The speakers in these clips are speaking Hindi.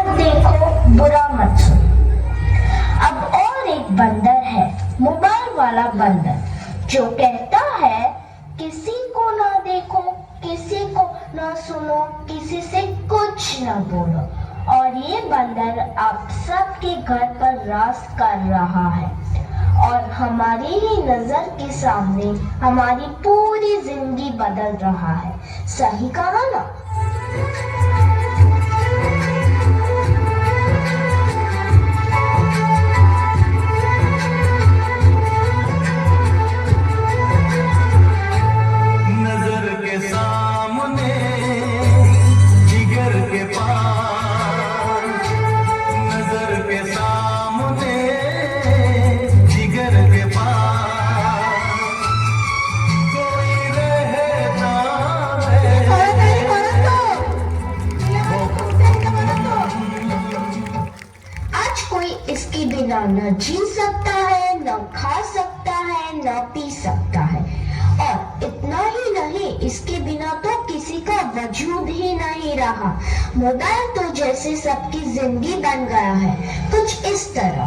मत देखो, बुरा मत सुनो। अब और एक बंदर है, मोबाइल वाला बंदर, जो कहता है किसी को ना देखो, किसी को ना सुनो, किसी से कुछ ना बोलो। और ये बंदर आप सबके घर पर राज कर रहा है और हमारी ही नजर के सामने हमारी पूरी जिंदगी बदल रहा है। सही कहा ना? नजर के सामने, जिगर के पास, नजर के सामने, जिगर के पास कोई रहता आज कोई इसके बिना न जी सकता है, न खा सकता है, न पी सकता है। और इतना ही नहीं, इसके बिना तो किसी का वजूद ही नहीं रहा। मोबाइल तो जैसे सबकी जिंदगी बन गया है, कुछ इस तरह।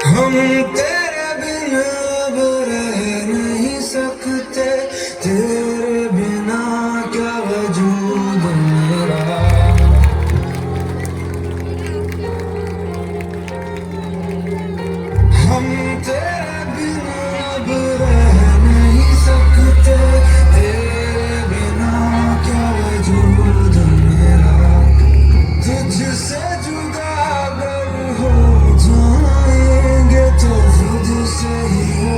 हम तेरे बिना अब रह नहीं सकते, तेरे बिना क्या वजूद मेरा। हम तेरे बिना अब रह नहीं सकते, तेरे बिना क्या वजूद मेरा। तुझसे जुदा अगर हो जाएंगे तो खुद से ही हो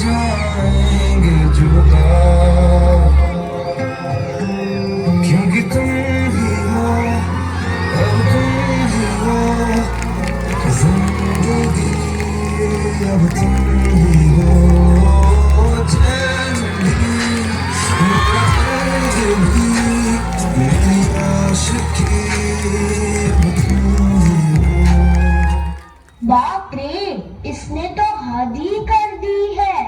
जाएंगे जुदा, क्योंकि तुम ही हो, अब तुम ही हो जिंदगी, अब तुम ही हो चैन भी, मेरा दर्द भी, मेरी आशिकी, अब तुम ही हो। बाप रे, इसने तो हद ही कर दी है।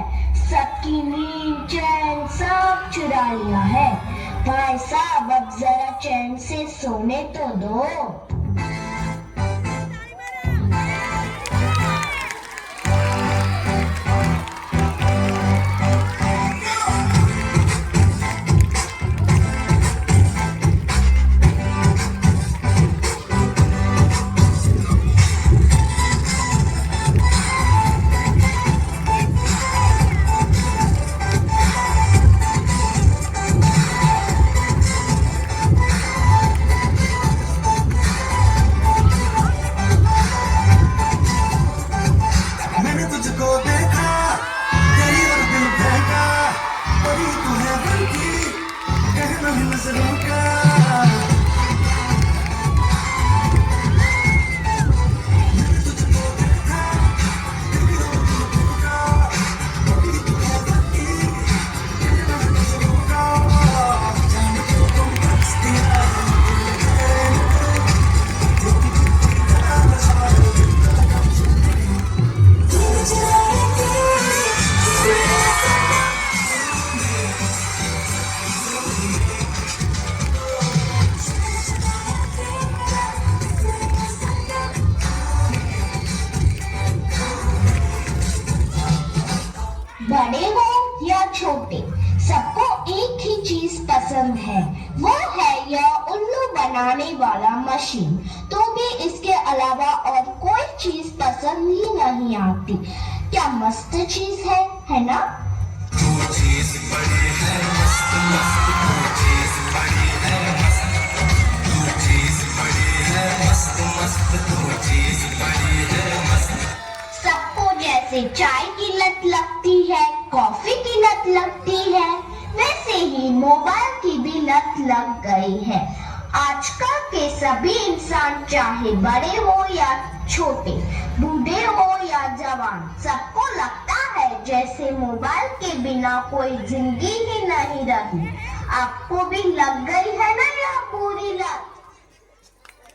सबकी नींद चैन सब चुरा लिया है। भाई साहब, अब जरा चैन से सोने तो दो। मैंने तुझको देखा, तेरी और दिल फेंका, परी तू है दिल की, कहना ही नजरों का। मैंने तुझको देखा, तेरी और दिल फेंका, परी तू है दिल की, कहना ही नजरों का। जाने क्यों तुम हंसती है, बड़े हो या छोटे, सबको एक ही चीज पसंद है, वो है यह उल्लू बनाने वाला मशीन। तो भी इसके अलावा और कोई चीज पसंद ही नहीं आती। क्या मस्त चीज है ना? तू चीज बड़ी है मस्त मस्त, तू चीज बड़ी है मस्त, तू चीज बड़ी है मस्त मस्त, तू चीज बड़ी है मस्त। सबको जैसे चाय की लत लगती है, कॉफी की लत लगती है, वैसे ही मोबाइल की भी लत लग गई है। आजकल के सभी इंसान, चाहे बड़े हो या छोटे, बूढ़े हो या जवान, सबको लगता है जैसे मोबाइल के बिना कोई जिंदगी ही नहीं रही। आपको भी लग गई है ना यह पूरी लत?